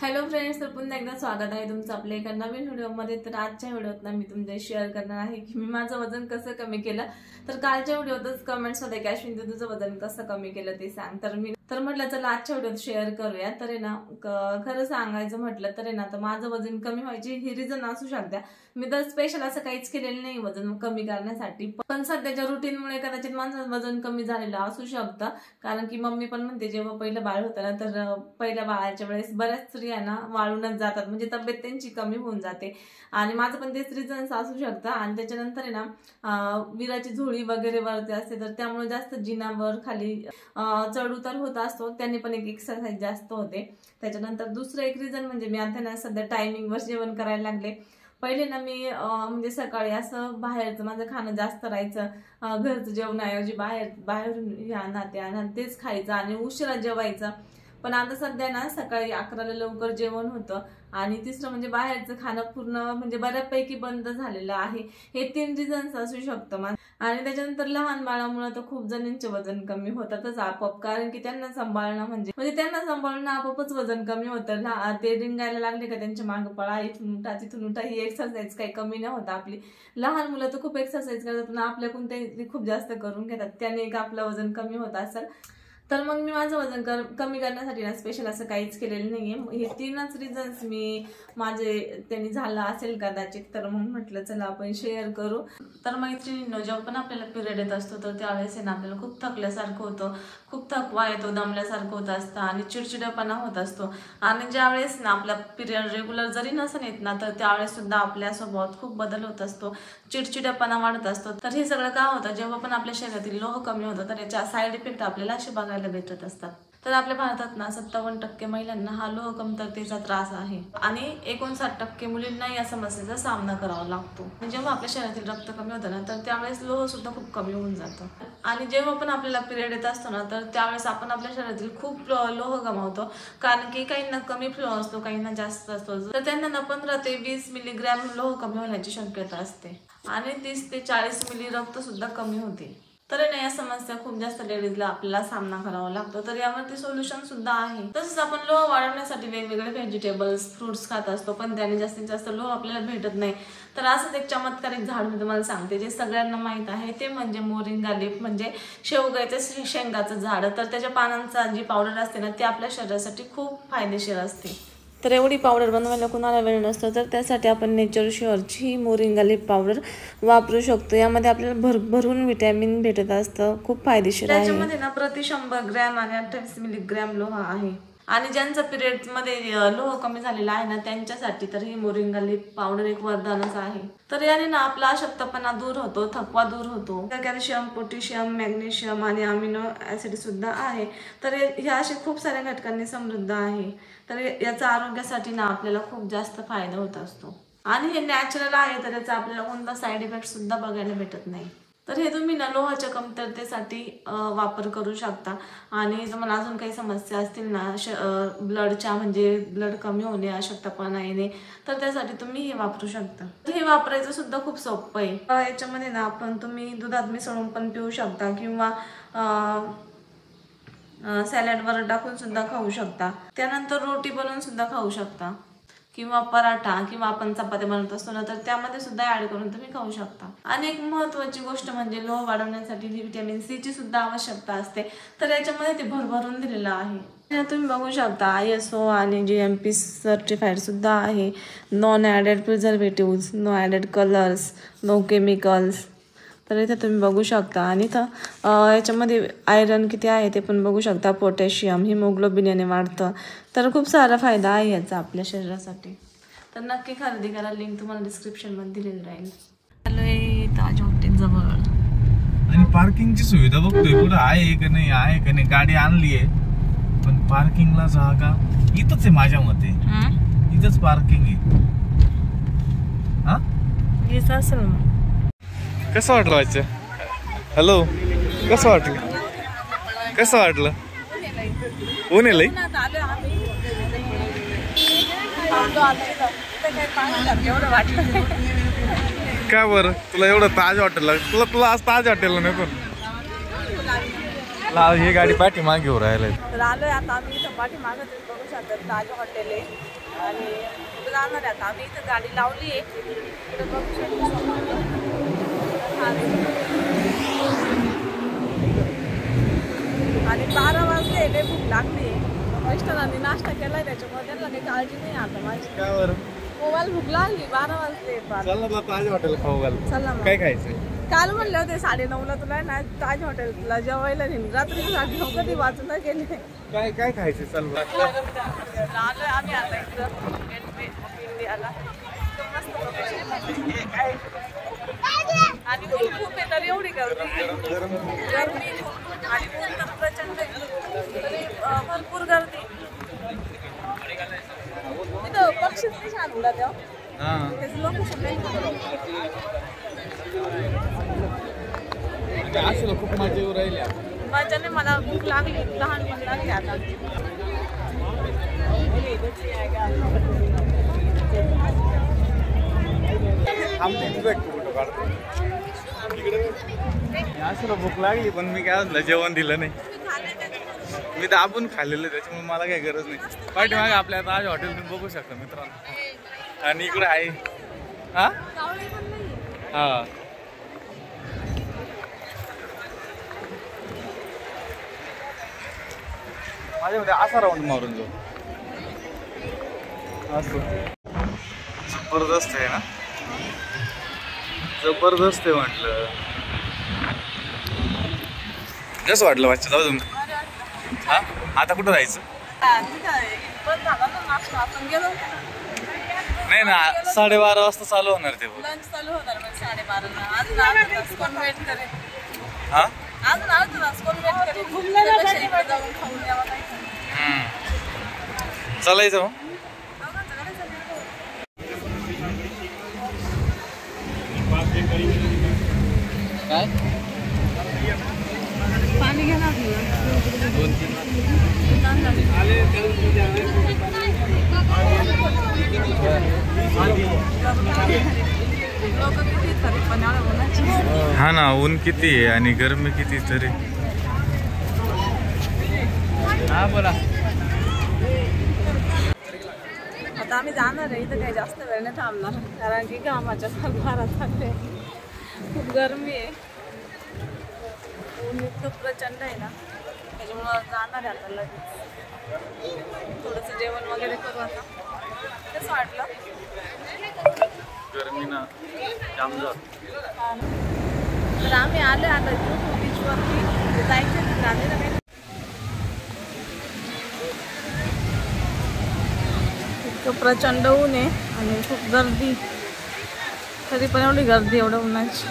Hello friends, तर पुन्हा एकदा स्वागत आहे तुमचं आपल्या एका नवीन व्हिडिओमध्ये। तर आजच्या व्हिडिओत मी तुमच्याशी शेअर करणार आहे की मी माझं वजन कसं कमी केलं। तर कालच्या व्हिडिओतच कमेंट्स मध्ये की अश्विनी तुझं वजन कसं कमी केलं ते सांग। तर म्हटलं चला आजच्या व्हिडिओत शेअर करूया। तर आहे ना खरं सांगायचं म्हटलं तर आहे ना तर माझं वजन कमी व्हायची ही रिझन असू शकते। मी तर स्पेशल असं काहीच केलेलं नाही वजन कमी करण्यासाठी, पण सध्याच्या रुटीनमुळे कदाचित माझं वजन कमी झालेलं असू शकतं। कारण की मम्मी पण म्हणते जेव्हा पहिलं बाळ होतं ना तर पहिल्या बाळाच्या वेळेस बऱ्याच स्त्रियांना वाळूनच जातात, म्हणजे तब्येत त्यांची कमी होऊन जाते आणि माझं पण तेच रिझन्स असू शकतं। आणि त्याच्यानंतर आहे ना विराची झोळी वगैरे वरती असते तर त्यामुळे जास्त जिनावर खाली चढ उतार होत असतो, त्याने पण एक एक्सरसाइज जास्त होते। त्याच्यानंतर दुसरं एक रिझन म्हणजे मी आता ना सध्या टायमिंगवर जेवण करायला लागले। पहिले ना मी म्हणजे सकाळी असं बाहेरचं माझं खाणं जास्त राहायचं, घरचं जेवणाऐवजी बाहेरून ह्या ना त्या ना तेच खायचं आणि उशिरा जेवायचं। पण आता सध्या ना सकाळी 11ला लवकर जेवण होतं आणि तिसरं म्हणजे बाहेरचं खाणं पूर्ण म्हणजे बऱ्यापैकी बंद झालेलं आहे। हे 3 रिझन्स असू शकतं। आणि त्याच्यानंतर लहान बाळामुळे तर खूप जणांचे वजन कमी होतातच आपोआप, कारण की त्यांना सांभाळणं म्हणजे त्यांना सांभाळणं आपोआपच वजन कमी होतं ना। ते रिंगायला लागले का त्यांच्या मागे पळा, इथून उठा तिथून उठा, ही एक्सरसाइज काही कमी नाही होत आपली। लहान मुलं तर खूप एक्सरसाइज करतात ना, आपल्याकडून ते खूप जास्त करून घेतात, त्याने एक आपलं वजन कमी होत असेल। तर मग मी माझं वजन कमी करण्यासाठी ना स्पेशल असं काहीच केलेलं नाहीये। हे 3च रिझन्स मी माझे त्यांनी झालं असेल कदाचित, तर मग म्हटलं चला आपण शेअर करू। तर मैत्रिणींनो, जेव्हा पण आपल्याला पिरियड येत असतो तर त्यावेळेस आहे ना आपल्याला खूप थकल्यासारखं होतं, खूप थकवा येतो, दमल्यासारखं होत असतं आणि चिडचिडेपणा होत असतो। आणि ज्यावेळेस ना आपला पिरियड रेग्युलर जरी नसेल येत ना तर त्यावेळेस सुद्धा आपल्या स्वभावात खूप बदल होत असतो, चिडचिडेपणा वाढत असतो। तर हे सगळं का होतं, जेव्हा पण आपल्या शरीरातील लोह कमी होतं तर याच्या साईड इफेक्ट आपल्याला असे बघायला भेटत असतात। तर आपल्या भारतात ना 57% महिलांना हा लोह कमतरतेचा त्रास आहे आणि 59% मुलींना या समस्येचा सामना करावा लागतो। जेव्हा आपल्या शरीरातील रक्त कमी होतं ना तर त्यावेळेस लोह सुद्धा खूप कमी होऊन जातं। आणि जेव्हा पण आपल्याला पिरियड येत असतो ना तर त्यावेळेस आपण आपल्या शरीरातील खूप लोह गमावतो, कारण की काहींना कमी फ्लो असतो, काहींना जास्त असतो। तर त्यांना ना 15 ते 20 मिलीग्रॅम लोह कमी होण्याची शक्यता असते आणि 30 ते 40 मिली रक्त सुद्धा कमी होते। तर या समस्या खूप जास्त लेडीजला आपल्याला सामना करावा लागतो। तर यावरती सोल्युशन सुद्धा आहे। तसंच आपण लोह वाढवण्यासाठी वेगवेगळे व्हेजिटेबल्स फ्रुट्स खात असतो, पण त्याने जास्तीत जास्त लोह आपल्याला भेटत नाही। तर असंच एक चमत्कारिक झाड मी तुम्हाला सांगते जे सगळ्यांना माहित आहे, ते म्हणजे मोरिंगा लीफ, म्हणजे शेवग्याच्या शेंगाचं झाड। तर त्याच्या पानांचा जी पावडर असते ना ती आपल्या शरीरासाठी खूप फायदेशीर असते। तर एवढी पावडर बनवायला कुणाला वेळ नसतो, तर त्यासाठी आपण नेचर शुअरची मोरिंगा लीफ पावडर वापरू शकतो। यामध्ये आपल्याला भरभरून विटॅमिन भेटत असतं, खूप फायदेशीर आहे। त्याच्यामध्ये ना प्रति 100 ग्रॅम आणि 28 मिलीग्रॅम लोह आहे। आणि ज्यांचा पिरियड मध्ये लोह कमी झालेला आहे ना त्यांच्यासाठी तर ही मोरिंगा लीफ पावडर एक वरदानच आहे। तर याने ना आपला अशक्तपणा दूर होतो, थकवा दूर होतो। कॅल्शियम, पोटॅशियम, मॅग्नेशियम आणि अमिनो ऍसिड सुद्धा आहे। तर ह्या अशा खूप साऱ्या घटकांनी समृद्ध आहे। तर याचा आरोग्यासाठी ना आपल्याला खूप जास्त फायदा होत असतो आणि हे नॅचरल आहे, तर याचा आपल्याला कोणता साईड इफेक्ट सुद्धा बघायला भेटत नाही। तर हे तुम्ही ना लोहाच्या कमतरतेसाठी वापर करू शकता। आणि तुम्हाला अजून काही समस्या असतील ना ब्लडच्या, म्हणजे ब्लड कमी होणे, अशक्तपणा येणे, तर त्यासाठी तुम्ही हे वापरू शकता। तर हे वापरायचं सुद्धा खूप सोपं आहे। याच्यामध्ये ना तुम्ही दुधात मिसळून पण पिऊ शकता किंवा सॅलडवर टाकून सुद्धा खाऊ शकता। त्यानंतर रोटी बनवून सुद्धा खाऊ शकता किंवा पराठा किंवा आपण चपाती बनवत असतो ना तर त्यामध्ये सुद्धा ऍड करून तुम्ही खाऊ शकता। आणि एक महत्त्वाची गोष्ट म्हणजे लोह वाढवण्यासाठी व्हिटॅमिन सी ची सुद्धा आवश्यकता असते, तर याच्यामध्ये ते भरभरून दिलेलं आहे। तुम्ही बघू शकता ISO आणि GMP सर्टिफाईड सुद्धा आहे। Non added preservative, no added colours, no chemicals, तर इथे तुम्ही बघू शकता। आणि इथं याच्यामध्ये आयरन किती आहे ते पण बघू शकता, पोटॅशियम, हिमोग्लोबिन याने वाढतं। तर खूप सारा फायदा आहे याचा आपल्या शरीरासाठी। तर नक्की खरेदी करा, लिंक तुम्हाला डिस्क्रिप्शन मध्ये दिलेली राहील। आलोय ताज हॉटेल जवळ आणि पार्किंगची सुविधा बघतोय कुठं आहे का नाही, गाडी आणली आहे पण पार्किंगला जागा इथंच आहे माझ्या मते, इथंच पार्किंग आहे। हा हेच असेल मग। कसं वाटलं वाटचं? हॅलो, कसं वाटलं? ऊन आहे लई? का बरं तुला एवढं ताज हॉटेल? तुला आज ताज हॉटेलला नाही पण लाव ही गाडी पाठीमागे घेऊन राहिलाय. तर आलोय आता आम्ही इथं पाठीमागं तुम्ही बघू शकता ताज हॉटेल आहे आणि इथं जाणार आहे आता आम्ही. इथं गाडी लावली आहे इथं बघू शकतो. आणि 12 वाजले लय भूक लागली. मिस्टरांनी नाश्ता केलाय त्याच्यामुळे त्यांना काही काळजी नाही आता माझी. काय बरं मोबाईल भूक लागली 12 वाजले. चल ना ताज हॉटेल खाऊ घाल. चला मग. काय खायचंय? काल म्हणले होते 9:30ला तुला ना ताज हॉटेलला जेवायला नेईन. रात्री 9:30 कधी वाचून नाही गेले. काय काय खायचं? चल आलोय आम्ही आता इकडं गेटवे ऑफ इंडियाला. मस्त आणि खूप आहे तर एवढी गर्दी आणि ऊन तर प्रचंड तरी भरपूर गर्दी. तिथं पक्षीच नाही छान उडा तेव्हा त्याचं लोकेशन नाही. असं खूप मजा येऊ राहिली. माझ्याने मला भूक लागली लहान पण लागली आता. असं भूक लागली पण मी काय म्हणलं जेवण दिलं नाही. मी दाबून खाल्लेलं त्याच्यामुळे मला काही गरज नाही. पाठीमागे आपल्या ताज हॉटेल तुम्ही बघू शकता मित्रांनो. आणि इकडे आहे हा हा माझ्यामध्ये असा राऊंड मारून जाऊ. असं जबरदस्त आहे ना. जबरदस्त आहे म्हटलं. कसं वाटलं बच्चा? जाऊ तुम्ही. हा आता कुठं जायचं? नाही ना 12:30 वाजता चालू होणार ते. लंच चालू होणार 12:30ला. अजून कोण वेट करेल? हा अजून कोण वेट करेल? जाऊन खाऊन द्यावा काय. चालायचं मग. काय पाणी घ्या ना. हा ना ऊन किती आहे आणि गरमी किती तरी. हा बोला. आता आम्ही जाणार आहे. इथं काही जास्त वेळ नाही थांबणार कारण की कामाच्या भारात चालले. खूप गरमी आहे. ऊन इतकं प्रचंड आहे ना त्याच्यामुळं जाणार आहे आता लगेच. थोडंसं जेवण वगैरे करू आता. कसं वाटलं? गरमी ना जाम जात. तर आम्ही आलो आता जुहू बीचवरती. जायचं गाडीला काही इतकं प्रचंड ऊन आहे आणि खूप गर्दी. तरी पण एवढी गर्दी एवढं उन्हाची.